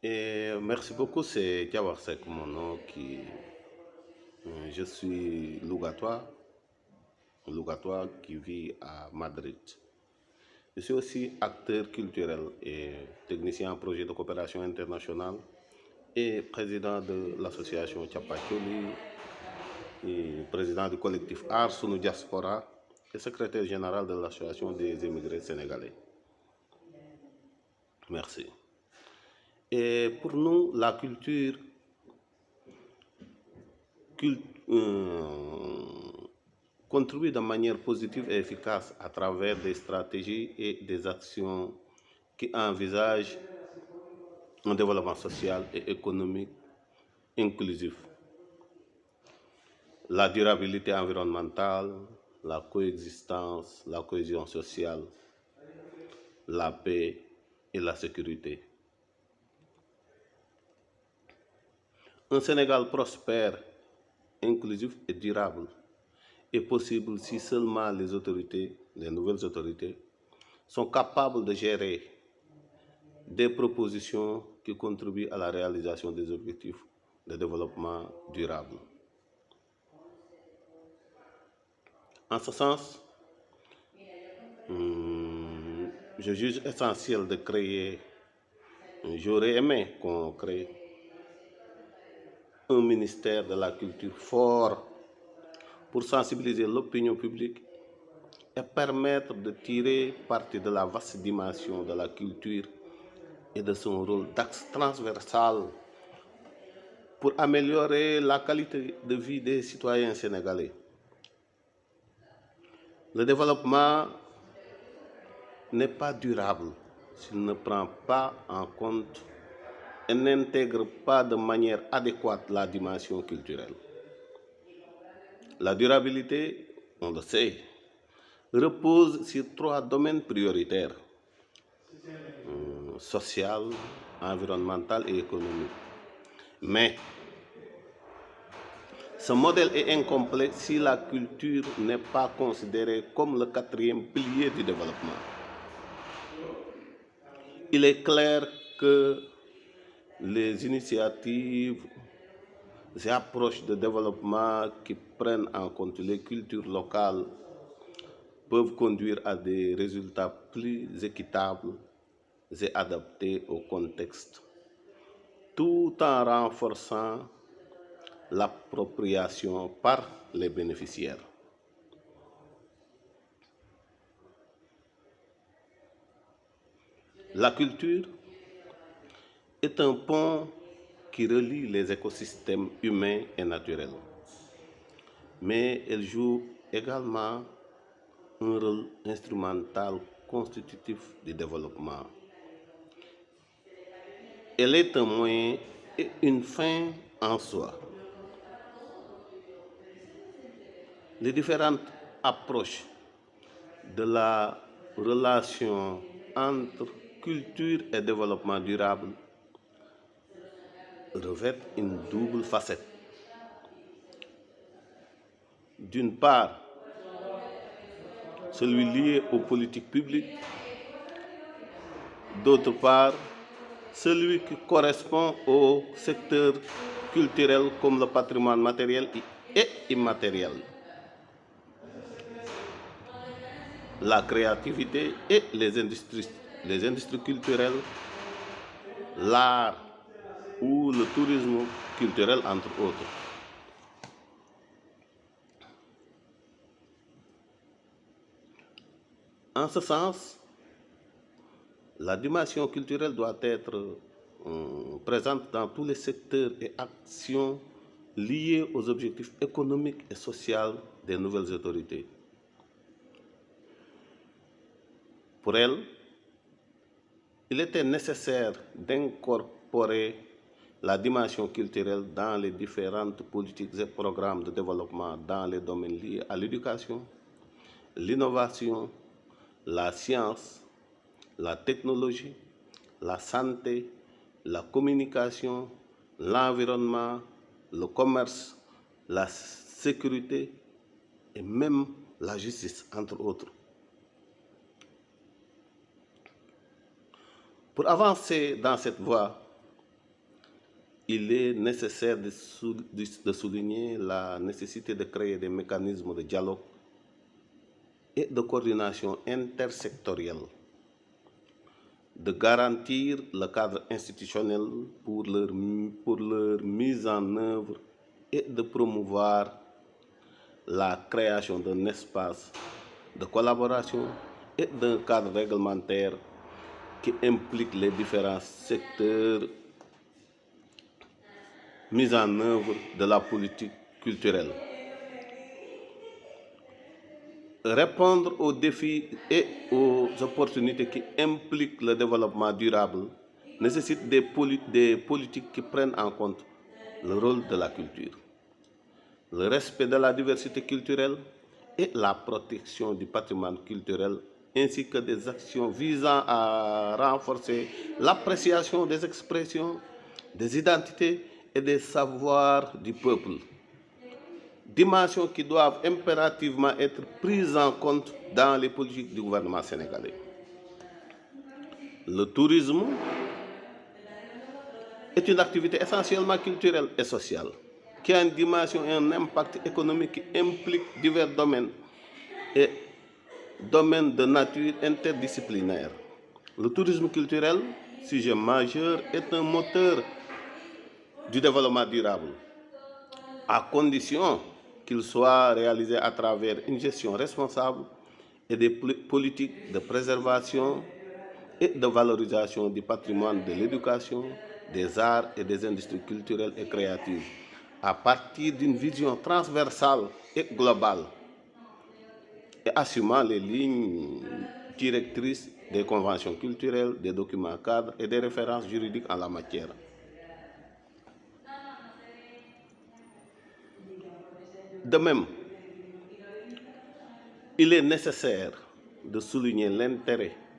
Et merci beaucoup, c'est Diawarsek, mon nom, je suis Lougatois qui vit à Madrid. Je suis aussi acteur culturel et technicien en projet de coopération internationale et président de l'association Tchapacholi, et président du collectif Art Sunu Diaspora et secrétaire général de l'association des émigrés sénégalais. Merci. Et pour nous, la culture contribue de manière positive et efficace à travers des stratégies et des actions qui envisagent un développement social et économique inclusif, la durabilité environnementale, la coexistence, la cohésion sociale, la paix et la sécurité. Un Sénégal prospère, inclusif et durable est possible si seulement les nouvelles autorités, sont capables de gérer des propositions qui contribuent à la réalisation des objectifs de développement durable. En ce sens, je juge essentiel de créer, j'aurais aimé qu'on crée un ministère de la culture fort pour sensibiliser l'opinion publique et permettre de tirer parti de la vaste dimension de la culture et de son rôle d'axe transversal pour améliorer la qualité de vie des citoyens sénégalais. Le développement n'est pas durable s'il ne prend pas en compte et n'intègre pas de manière adéquate la dimension culturelle. La durabilité, on le sait, repose sur trois domaines prioritaires: social, environnemental et économique. Mais ce modèle est incomplet si la culture n'est pas considérée comme le quatrième pilier du développement. Il est clair que les initiatives et approches de développement qui prennent en compte les cultures locales peuvent conduire à des résultats plus équitables et adaptés au contexte, tout en renforçant l'appropriation par les bénéficiaires. La culture est un pont qui relie les écosystèmes humains et naturels, mais elle joue également un rôle instrumental constitutif du développement. Elle est un moyen et une fin en soi. Les différentes approches de la relation entre culture et développement durable revêtent une double facette. D'une part, celui lié aux politiques publiques, d'autre part, celui qui correspond au secteur culturel comme le patrimoine matériel et immatériel, la créativité et les industries culturelles, l'art ou le tourisme culturel, entre autres. En ce sens, la dimension culturelle doit être présente dans tous les secteurs et actions liées aux objectifs économiques et sociaux des nouvelles autorités. Pour elle, il était nécessaire d'incorporer la dimension culturelle dans les différentes politiques et programmes de développement dans les domaines liés à l'éducation, l'innovation, la science, la technologie, la santé, la communication, l'environnement, le commerce, la sécurité et même la justice, entre autres. Pour avancer dans cette voie, il est nécessaire de souligner la nécessité de créer des mécanismes de dialogue et de coordination intersectorielle, de garantir le cadre institutionnel pour leur mise en œuvre et de promouvoir la création d'un espace de collaboration et d'un cadre réglementaire qui implique les différents secteurs mis en œuvre de la politique culturelle. Répondre aux défis et aux opportunités qui impliquent le développement durable nécessite des politiques qui prennent en compte le rôle de la culture, le respect de la diversité culturelle et la protection du patrimoine culturel, ainsi que des actions visant à renforcer l'appréciation des expressions, des identités et des savoirs du peuple. Dimensions qui doivent impérativement être prises en compte dans les politiques du gouvernement sénégalais. Le tourisme est une activité essentiellement culturelle et sociale qui a une dimension et un impact économique qui implique divers domaines et domaines de nature interdisciplinaire. Le tourisme culturel, sujet majeur, est un moteur du développement durable, à condition qu'il soit réalisé à travers une gestion responsable et des politiques de préservation et de valorisation du patrimoine de l'éducation, des arts et des industries culturelles et créatives, à partir d'une vision transversale et globale, et assumant les lignes directrices des conventions culturelles, des documents cadres et des références juridiques en la matière. De même, il est nécessaire de souligner l'intérêt